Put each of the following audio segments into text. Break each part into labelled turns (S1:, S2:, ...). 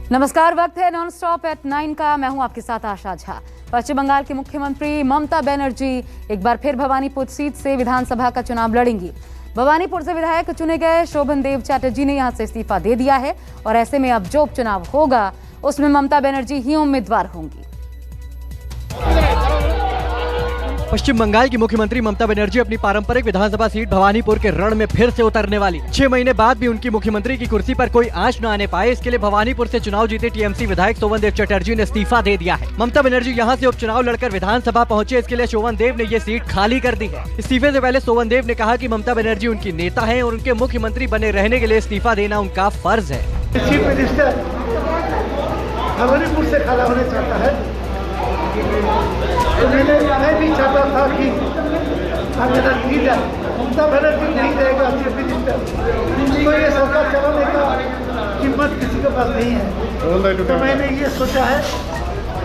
S1: नमस्कार, वक्त है नॉन स्टॉप एट 9 का। मैं हूं आपके साथ आशा झा। पश्चिम बंगाल की मुख्यमंत्री ममता बनर्जी एक बार फिर भवानीपुर सीट से विधानसभा का चुनाव लड़ेंगी। भवानीपुर से विधायक चुने गए शोभन देव चैटर्जी ने यहां से इस्तीफा दे दिया है और ऐसे में अब जो उपचुनाव होगा उसमें ममता बनर्जी ही उम्मीदवार होंगी।
S2: पश्चिम बंगाल की मुख्यमंत्री ममता बनर्जी अपनी पारंपरिक विधानसभा सीट भवानीपुर के रण में फिर से उतरने वाली। 6 महीने बाद भी उनकी मुख्यमंत्री की कुर्सी पर कोई आंच न आने पाए, इसके लिए भवानीपुर से चुनाव जीते टीएमसी विधायक शोभन देव चैटर्जी ने इस्तीफा दे दिया है। ममता बनर्जी यहां से उपचुनाव लड़कर विधानसभा पहुंचे, इसके लिए शोभन देव ने ये सीट खाली कर दी है। इस्तीफे से पहले शोभन देव ने कहा कि ममता बनर्जी उनकी नेता है और उनके मुख्यमंत्री बने रहने के लिए इस्तीफा देना उनका फर्ज है।
S3: चीफ मिनिस्टर भवानीपुर से खड़ा होने चाहता है तो मैं भी चाहता था कि मेरा लीडर ममता बनर्जी नहीं रहेगा चीफ मिनिस्टर, तो ये सरकार चलाने का हिम्मत किसी के पास नहीं है। तो मैंने ये सोचा है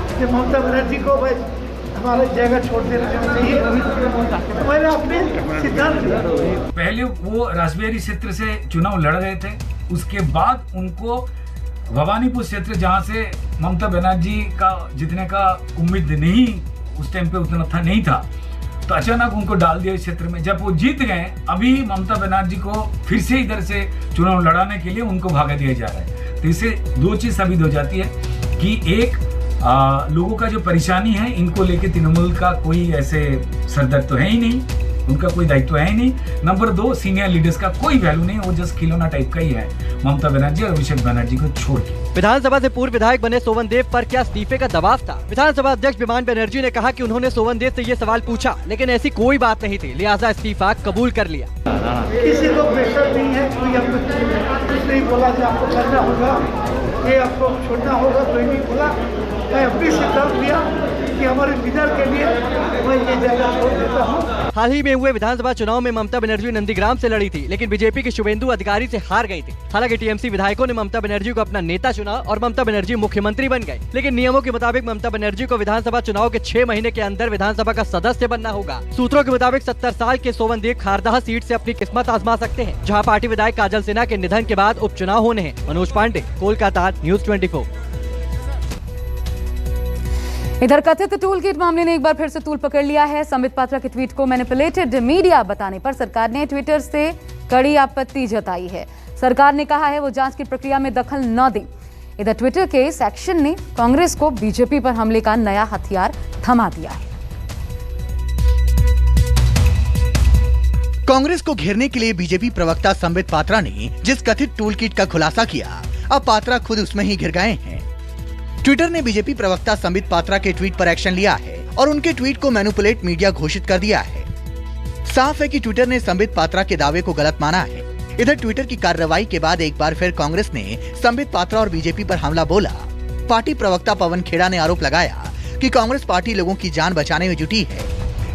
S3: कि ममता बनर्जी को भाई हमारा जगह छोड़ देना चाहिए। तो मैंने अपने सिद्धांत लिया।
S4: पहले वो राजबेरी क्षेत्र से चुनाव लड़ रहे थे, उसके बाद उनको भवानीपुर क्षेत्र जहां से ममता बनर्जी का जीतने का उम्मीद नहीं, उस टाइम पे उतना नहीं था, तो अचानक उनको डाल दिया इस क्षेत्र में। जब वो जीत गए, अभी ममता बनर्जी को फिर से इधर से चुनाव लड़ाने के लिए उनको भागा दिया जा रहा है। तो इससे दो चीज साबित हो जाती है कि एक लोगों का जो परेशानी है, इनको लेके तृणमूल का कोई ऐसे सरदर्द तो है ही नहीं, उनका कोई दायित्व है ही नहीं। नंबर 2, सीनियर लीडर्स का कोई वैल्यू नहीं, वो जस्ट खिलौना टाइप का ही है ममता बनर्जी और अभिषेक बनर्जी को छोड़ के।
S2: विधानसभा से पूर्व विधायक बने शोभन देव पर क्या इस्तीफे का दबाव था? विधानसभा अध्यक्ष विमान बनर्जी ने कहा कि उन्होंने शोभन देव से ये सवाल पूछा, लेकिन ऐसी कोई बात नहीं थी, लिहाजा इस्तीफा कबूल कर लिया।
S3: किसी को प्रेशर नहीं है, कोई आपको कुछ नहीं बोला कि आपको करना होगा, ये आपको छोड़ना होगा, कोई नहीं बोला। मैं अपनी सिद्धांत लिया कि हमारे लीडर के लिए मैं ये जगह छोड़ देता हूँ।
S2: हाल ही में हुए विधानसभा चुनाव में ममता बनर्जी नंदीग्राम से लड़ी थी, लेकिन बीजेपी के शुभेंदु अधिकारी से हार गई थी। हालांकि टीएमसी विधायकों ने ममता बनर्जी को अपना नेता चुना और ममता बनर्जी मुख्यमंत्री बन गए, लेकिन नियमों के मुताबिक ममता बनर्जी को विधानसभा चुनाव के 6 महीने के अंदर विधानसभा का सदस्य बनना होगा। सूत्रों के मुताबिक 70 साल के शोभन देव खारदाह सीट से अपनी किस्मत आजमा सकते हैं, जहाँ पार्टी विधायक काजल सिन्हा के निधन के बाद उपचुनाव होने हैं। मनोज पांडे, कोलकाता, न्यूज 24।
S1: इधर कथित टूल किट मामले ने एक बार फिर से तूल पकड़ लिया है। संबित पात्रा के ट्वीट को मैनिपुलेटेड मीडिया बताने पर सरकार ने ट्विटर से कड़ी आपत्ति जताई है। सरकार ने कहा है वो जांच की प्रक्रिया में दखल न दें। इधर ट्विटर के इस एक्शन ने कांग्रेस को बीजेपी पर हमले का नया हथियार थमा दिया है।
S5: कांग्रेस को घेरने के लिए बीजेपी प्रवक्ता संबित पात्रा ने जिस कथित टूल किट का खुलासा किया, अब पात्रा खुद उसमें ही घिर गए हैं। ट्विटर ने बीजेपी प्रवक्ता संबित पात्रा के ट्वीट पर एक्शन लिया है और उनके ट्वीट को मैनिपुलेट मीडिया घोषित कर दिया है। साफ है कि ट्विटर ने संबित पात्रा के दावे को गलत माना है। इधर ट्विटर की कार्रवाई के बाद एक बार फिर कांग्रेस ने संबित पात्रा और बीजेपी पर हमला बोला। पार्टी प्रवक्ता पवन खेड़ा ने आरोप लगाया कि कांग्रेस पार्टी लोगों की जान बचाने में जुटी है,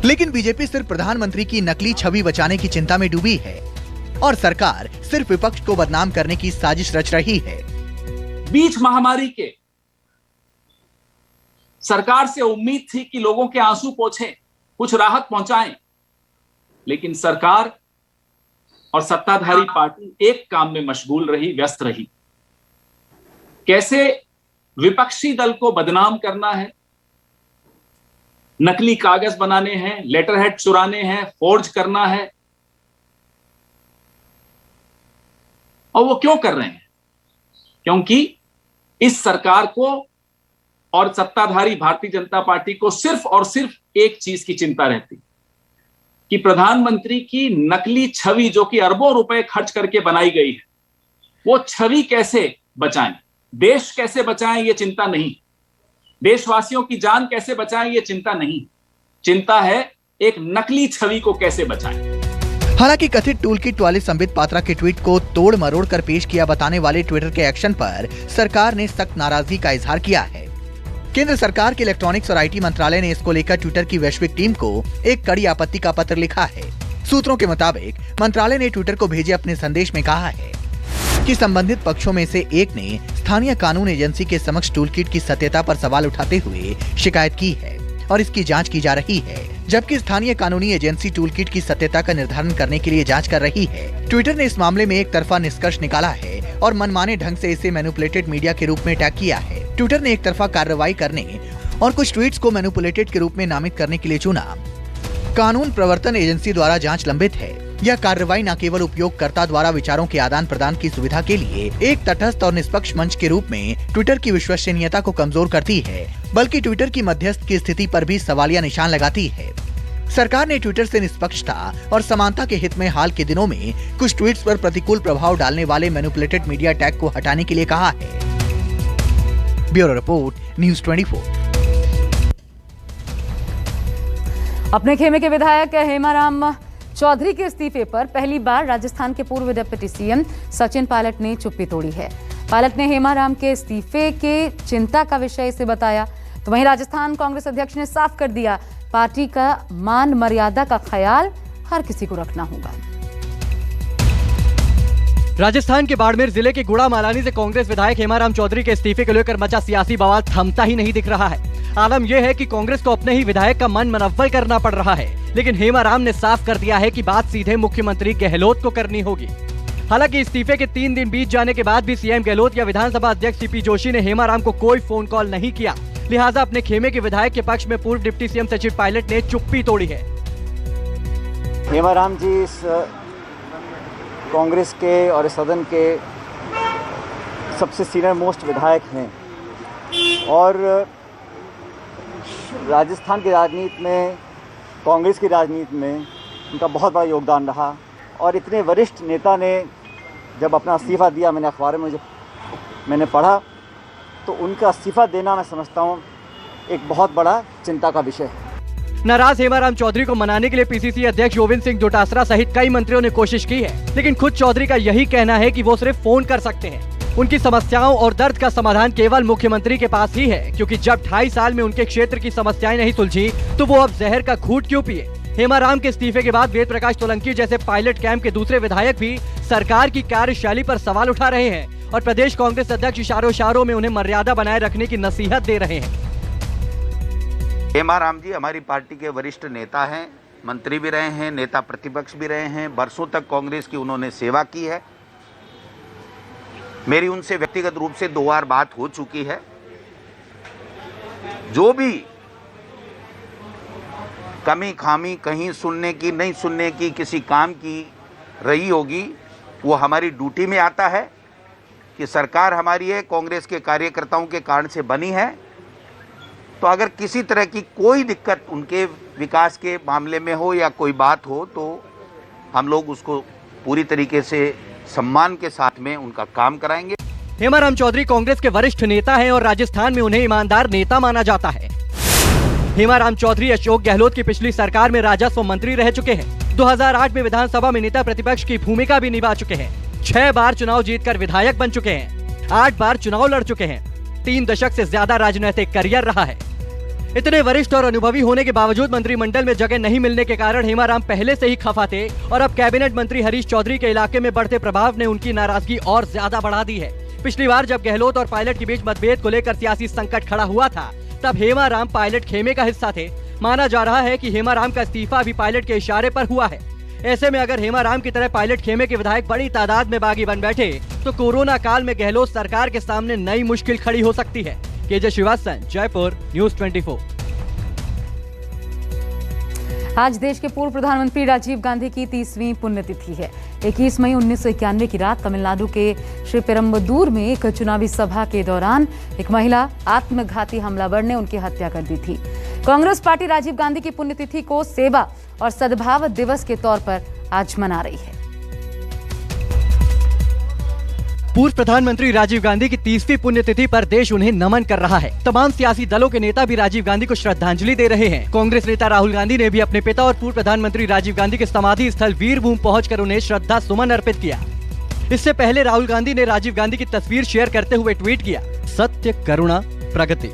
S5: लेकिन बीजेपी सिर्फ प्रधानमंत्री की नकली छवि बचाने की चिंता में डूबी है और सरकार सिर्फ विपक्ष को बदनाम करने की साजिश रच रही है।
S6: बीच महामारी के सरकार से उम्मीद थी कि लोगों के आंसू पोंछें, कुछ राहत पहुंचाएं, लेकिन सरकार और सत्ताधारी पार्टी एक काम में मशगूल रही, व्यस्त रही। कैसे विपक्षी दल को बदनाम करना है, नकली कागज बनाने हैं, लेटरहेड चुराने हैं, फोर्ज करना है। और वो क्यों कर रहे हैं? क्योंकि इस सरकार को और सत्ताधारी भारतीय जनता पार्टी को सिर्फ और सिर्फ एक चीज की चिंता रहती कि प्रधानमंत्री की नकली छवि, जो कि अरबों रुपए खर्च करके बनाई गई है, वो छवि कैसे बचाएं, देश कैसे बचाएं, ये चिंता नहीं। देशवासियों की जान कैसे बचाएं, ये चिंता नहीं। चिंता है एक नकली छवि को कैसे बचाएं।
S5: हालांकि कथित टूल किट वाले संबित पात्रा के ट्वीट को तोड़ मरोड़ कर पेश किया बताने वाले ट्विटर के एक्शन पर सरकार ने सख्त नाराजगी का इजहार किया है। केंद्र सरकार के इलेक्ट्रॉनिक्स और आईटी मंत्रालय ने इसको लेकर ट्विटर की वैश्विक टीम को एक कड़ी आपत्ति का पत्र लिखा है। सूत्रों के मुताबिक मंत्रालय ने ट्विटर को भेजे अपने संदेश में कहा है कि संबंधित पक्षों में से एक ने स्थानीय कानून एजेंसी के समक्ष टूल किट की सत्यता पर सवाल उठाते हुए शिकायत की है और इसकी जांच की जा रही है, जबकि स्थानीय कानूनी एजेंसी टूल किट की सत्यता का निर्धारण करने के लिए जांच कर रही है। ट्विटर ने इस मामले में एक तरफा निष्कर्ष निकाला है और मनमाने ढंग से इसे मैनिपुलेटेड मीडिया के रूप में टैग किया है। ट्विटर ने एक तरफा कार्रवाई करने और कुछ ट्वीट्स को मैनिपुलेटेड के रूप में नामित करने के लिए चुना। कानून प्रवर्तन एजेंसी द्वारा जांच लंबित है। यह कार्रवाई न केवल उपयोगकर्ता द्वारा विचारों के आदान प्रदान की सुविधा के लिए एक तटस्थ और निष्पक्ष मंच के रूप में ट्विटर की विश्वसनीयता को कमजोर करती है, बल्कि ट्विटर की मध्यस्थ की स्थिति पर भी सवालिया निशान लगाती है। सरकार ने ट्विटर से निष्पक्षता और समानता के हित में हाल के दिनों में कुछ ट्वीट्स पर प्रतिकूल प्रभाव डालने वाले मैनिपुलेटेड मीडिया टैग को हटाने के लिए कहा है। Bureau report, news 24।
S1: अपने खेमे के विधायक हेमाराम चौधरी के इस्तीफे पर पहली बार राजस्थान के पूर्व डिप्टी सीएम सचिन पायलट ने चुप्पी तोड़ी है। पायलट ने हेमाराम के इस्तीफे के चिंता का विषय इसे बताया, तो वहीं राजस्थान कांग्रेस अध्यक्ष ने साफ कर दिया, पार्टी का मान मर्यादा का ख्याल हर किसी को रखना होगा।
S2: राजस्थान के बाड़मेर जिले के गुड़ा मालानी से कांग्रेस विधायक हेमाराम चौधरी के इस्तीफे को लेकर मचा सियासी बवाल थमता ही नहीं दिख रहा है। आलम यह है कि कांग्रेस को अपने ही विधायक का मन मनव्वल करना पड़ रहा है, लेकिन हेमाराम ने साफ कर दिया है कि बात सीधे मुख्यमंत्री गहलोत को करनी होगी। हालांकि इस्तीफे के 3 दिन बीत जाने के बाद भी सीएम गहलोत या विधानसभा अध्यक्ष सीपी जोशी ने हेमाराम को कोई फोन कॉल नहीं किया, लिहाजा अपने खेमे के विधायक के पक्ष में पूर्व डिप्टी सीएम सचिन पायलट ने चुप्पी तोड़ी है।
S7: हेमाराम जी इस कांग्रेस के और सदन के सबसे सीनियर मोस्ट विधायक हैं और राजस्थान की राजनीति में, कांग्रेस की राजनीति में उनका बहुत बड़ा योगदान रहा और इतने वरिष्ठ नेता ने जब अपना इस्तीफा दिया, मैंने अखबार में मैंने पढ़ा, तो उनका इस्तीफा देना मैं समझता हूँ एक बहुत बड़ा चिंता का विषय है।
S2: नाराज हेमाराम चौधरी को मनाने के लिए पीसीसी अध्यक्ष गोविंद सिंह डोटासरा सहित कई मंत्रियों ने कोशिश की है, लेकिन खुद चौधरी का यही कहना है कि वो सिर्फ फोन कर सकते हैं। उनकी समस्याओं और दर्द का समाधान केवल मुख्यमंत्री के पास ही है, क्योंकि जब 2.5 साल में उनके क्षेत्र की समस्याएं नहीं सुलझी तो वो अब जहर का घूंट क्यों पिए। हेमाराम के इस्तीफे के बाद वेद प्रकाश सोलंकी जैसे पायलट कैंप के दूसरे विधायक भी सरकार की कार्यशैली पर सवाल उठा रहे हैं और प्रदेश कांग्रेस अध्यक्ष इशारों में उन्हें मर्यादा बनाए रखने की नसीहत दे रहे हैं।
S8: हेमाराम जी हमारी पार्टी के वरिष्ठ नेता हैं, मंत्री भी रहे हैं, नेता प्रतिपक्ष भी रहे हैं, बरसों तक कांग्रेस की उन्होंने सेवा की है। मेरी उनसे व्यक्तिगत रूप से 2 बार बात हो चुकी है। जो भी कमी खामी कहीं सुनने की नहीं सुनने की किसी काम की रही होगी, वो हमारी ड्यूटी में आता है कि सरकार हमारी है, कांग्रेस के कार्यकर्ताओं के कारण से बनी है। तो अगर किसी तरह की कोई दिक्कत उनके विकास के मामले में हो या कोई बात हो तो हम लोग उसको पूरी तरीके से सम्मान के साथ में उनका काम कराएंगे।
S2: हेमाराम चौधरी कांग्रेस के वरिष्ठ नेता हैं और राजस्थान में उन्हें ईमानदार नेता माना जाता है। हेमाराम चौधरी अशोक गहलोत की पिछली सरकार में राजस्व मंत्री रह चुके हैं। 2008 में विधानसभा में नेता प्रतिपक्ष की भूमिका भी निभा चुके हैं। 6 बार चुनाव जीतकर विधायक बन चुके हैं। 8 बार चुनाव लड़ चुके हैं। 3 दशक से ज्यादा राजनीतिक करियर रहा है। इतने वरिष्ठ और अनुभवी होने के बावजूद मंत्रिमंडल में जगह नहीं मिलने के कारण हेमाराम पहले से ही खफा थे और अब कैबिनेट मंत्री हरीश चौधरी के इलाके में बढ़ते प्रभाव ने उनकी नाराजगी और ज्यादा बढ़ा दी है। पिछली बार जब गहलोत और पायलट के बीच मतभेद को लेकर सियासी संकट खड़ा हुआ था, तब हेमाराम पायलट खेमे का हिस्सा थे। माना जा रहा है कि हेमाराम का इस्तीफा भी पायलट के इशारे पर हुआ है। ऐसे में अगर हेमाराम की तरह पायलट खेमे के विधायक बड़ी तादाद में बागी बन बैठे तो कोरोना काल में गहलोत सरकार के सामने नई मुश्किल खड़ी हो सकती है। KJ Srivastava, Jaipur, news 24।
S1: आज देश के पूर्व प्रधानमंत्री राजीव गांधी की 30वीं पुण्यतिथि है। 21 मई 1991 की रात तमिलनाडु के श्री पेरम्बदूर में एक चुनावी सभा के दौरान एक महिला आत्मघाती हमलावर ने उनकी हत्या कर दी थी। कांग्रेस पार्टी राजीव गांधी की पुण्यतिथि को सेवा और सद्भाव दिवस के तौर पर आज मना रही है।
S2: पूर्व प्रधानमंत्री राजीव गांधी की 30वीं पुण्यतिथि पर देश उन्हें नमन कर रहा है। तमाम सियासी दलों के नेता भी राजीव गांधी को श्रद्धांजलि दे रहे हैं। कांग्रेस नेता राहुल गांधी ने भी अपने पिता और पूर्व प्रधानमंत्री राजीव गांधी के समाधि स्थल वीरभूमि पहुंचकर उन्हें श्रद्धा सुमन अर्पित किया। इससे पहले राहुल गांधी ने राजीव गांधी की तस्वीर शेयर करते हुए ट्वीट किया, सत्य, करुणा, प्रगति।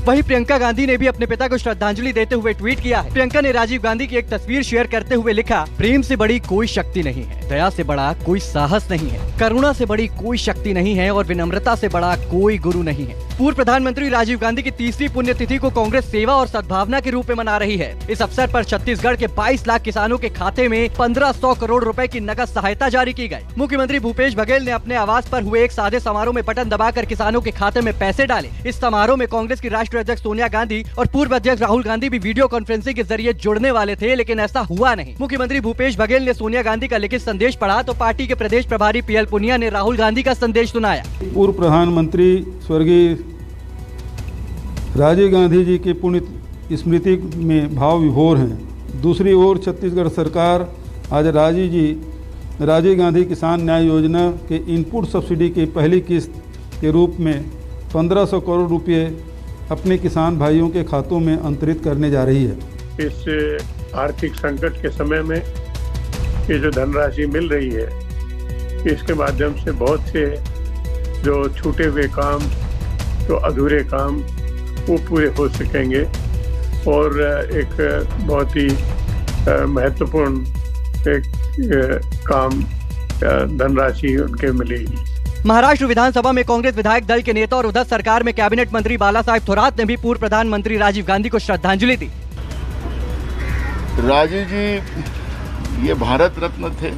S2: वहीं प्रियंका गांधी ने भी अपने पिता को श्रद्धांजलि देते हुए ट्वीट किया है। प्रियंका ने राजीव गांधी की एक तस्वीर शेयर करते हुए लिखा, प्रेम से बड़ी कोई शक्ति नहीं है, दया से बड़ा कोई साहस नहीं है, करुणा से बड़ी कोई शक्ति नहीं है और विनम्रता से बड़ा कोई गुरु नहीं है। पूर्व प्रधानमंत्री राजीव गांधी की तीसरी पुण्यतिथि को कांग्रेस सेवा और सद्भावना के रूप में मना रही है। इस अवसर पर छत्तीसगढ़ के 22 लाख किसानों के खाते में 1500 करोड़ रुपए की नकद सहायता जारी की गई। मुख्यमंत्री भूपेश बघेल ने अपने आवास पर हुए एक सादे समारोह में बटन दबाकर किसानों के खाते में पैसे डाले। इस समारोह में कांग्रेस की राष्ट्रीय अध्यक्ष सोनिया गांधी और पूर्व अध्यक्ष राहुल गांधी भी वीडियो कॉन्फ्रेंसिंग के जरिए जुड़ने वाले थे, लेकिन ऐसा हुआ नहीं। मुख्यमंत्री भूपेश बघेल ने सोनिया गांधी का लिखित संदेश पढ़ा तो पार्टी के प्रदेश प्रभारी PL पुनिया ने राहुल गांधी का संदेश सुनाया।
S9: पूर्व प्रधानमंत्री स्वर्गीय राजीव गांधी जी की पुण्य स्मृति में भाव विभोर हैं। दूसरी ओर छत्तीसगढ़ सरकार आज राजीव गांधी किसान न्याय योजना के इनपुट सब्सिडी की पहली किस्त के रूप में 1500 करोड़ रुपए अपने किसान भाइयों के खातों में अंतरित करने जा रही है।
S10: इस आर्थिक संकट के समय में ये जो धनराशि मिल रही है, इसके माध्यम से बहुत से जो छूटे हुए काम, जो अधूरे काम, वो पूरे हो सकेंगे और एक बहुत ही महत्वपूर्ण एक काम धनराशि उनके मिलेगी।
S2: महाराष्ट्र विधानसभा में कांग्रेस विधायक दल के नेता और उधर सरकार में कैबिनेट मंत्री बाला साहेब थोरात ने भी पूर्व प्रधानमंत्री राजीव गांधी को श्रद्धांजलि दी।
S11: राजीव जी ये भारत रत्न थे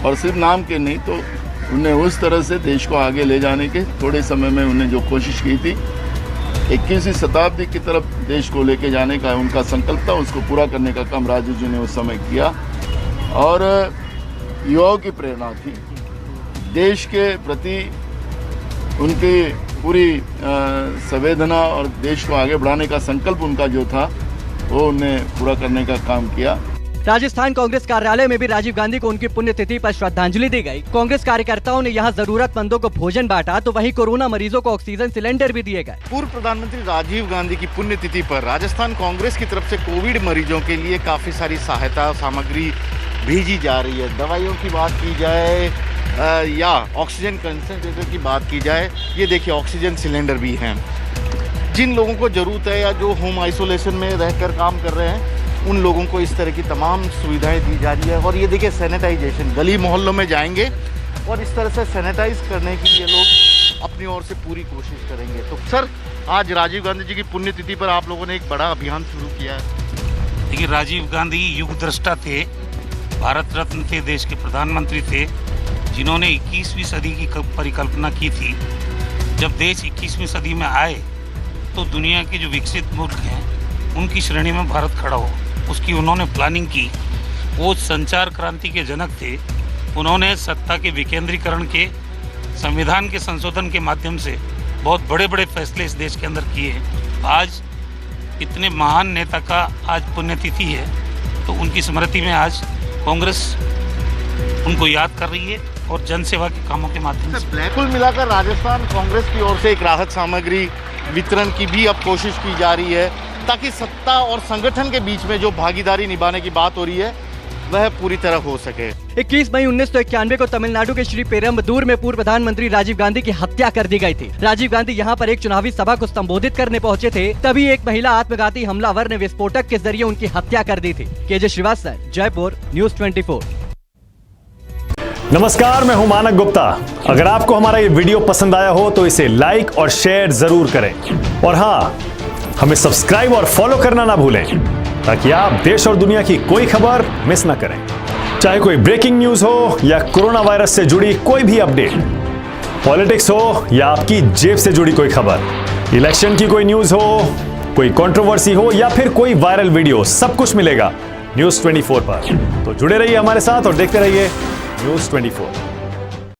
S11: और सिर्फ नाम के नहीं, तो उन्हें उस तरह से देश को आगे ले जाने के थोड़े समय में उन्हें जो कोशिश की थी, 21वीं शताब्दी की तरफ देश को लेके जाने का उनका संकल्प था, उसको पूरा करने का काम राजीव जी ने उस समय किया और युवाओं की प्रेरणा थी। देश के प्रति उनकी पूरी संवेदना और देश को आगे बढ़ाने का संकल्प उनका जो था, वो उन्हें पूरा करने का काम किया।
S2: राजस्थान कांग्रेस कार्यालय में भी राजीव गांधी को उनकी पुण्यतिथि पर श्रद्धांजलि दी गई। कांग्रेस कार्यकर्ताओं ने यहां जरूरतमंदों को भोजन बांटा तो वहीं कोरोना मरीजों को ऑक्सीजन सिलेंडर भी दिए गए।
S8: पूर्व प्रधानमंत्री राजीव गांधी की पुण्यतिथि पर राजस्थान कांग्रेस की तरफ से कोविड मरीजों के लिए काफी सारी सहायता सामग्री भेजी जा रही है। दवाइयों की बात की जाए या ऑक्सीजन कंसंट्रेटर की बात की जाए, ये देखिए ऑक्सीजन सिलेंडर भी हैं। जिन लोगों को ज़रूरत है या जो होम आइसोलेशन में रहकर काम कर रहे हैं, उन लोगों को इस तरह की तमाम सुविधाएं दी जा रही है। और ये देखिए सैनिटाइजेशन, गली मोहल्लों में जाएंगे और इस तरह से सैनिटाइज करने की ये लोग अपनी ओर से पूरी कोशिश करेंगे। तो सर, आज राजीव गांधी जी की पुण्यतिथि पर आप लोगों ने एक बड़ा अभियान शुरू किया है।
S12: देखिए, राजीव गांधी युग दृष्टा थे, भारत रत्न थे, देश के प्रधानमंत्री थे, जिन्होंने 21वीं सदी की परिकल्पना की थी। जब देश 21वीं सदी में आए तो दुनिया के जो विकसित मुल्क हैं उनकी श्रेणी में भारत खड़ा हो, उसकी उन्होंने प्लानिंग की। वो संचार क्रांति के जनक थे। उन्होंने सत्ता के विकेंद्रीकरण के, संविधान के संशोधन के माध्यम से बहुत बड़े बड़े फैसले इस देश के अंदर किए। आज इतने महान नेता का आज पुण्यतिथि है, तो उनकी स्मृति में आज कांग्रेस उनको याद कर रही है और जन सेवा के कामों के माध्यम से।
S8: कुल मिलाकर राजस्थान कांग्रेस की ओर से एक राहत सामग्री वितरण की भी अब कोशिश की जा रही है, ताकि सत्ता और संगठन के बीच में जो भागीदारी निभाने की बात हो रही है वह पूरी तरह हो सके।
S2: 21 मई 1991 को तमिलनाडु के श्री पेरम्बदूर में पूर्व प्रधानमंत्री राजीव गांधी की हत्या कर दी गई थी। राजीव गांधी यहां पर एक चुनावी सभा को संबोधित करने पहुंचे थे, तभी एक महिला आत्मघाती हमलावर ने विस्फोटक के जरिए उनकी हत्या कर दी थी। KJ Srivastava, Jaipur, News 24।
S13: नमस्कार, मैं हूं मानक गुप्ता। अगर आपको हमारा ये वीडियो पसंद आया हो तो इसे लाइक और शेयर जरूर करें और हाँ, हमें सब्सक्राइब और फॉलो करना ना भूलें, ताकि आप देश और दुनिया की कोई खबर मिस ना करें। चाहे कोई ब्रेकिंग न्यूज हो या कोरोना वायरस से जुड़ी कोई भी अपडेट, पॉलिटिक्स हो या आपकी जेब से जुड़ी कोई खबर, इलेक्शन की कोई न्यूज हो, कोई कंट्रोवर्सी हो या फिर कोई वायरल वीडियो, सब कुछ मिलेगा News 24 पर। तो जुड़े रहिए हमारे साथ और देखते रहिए News 24।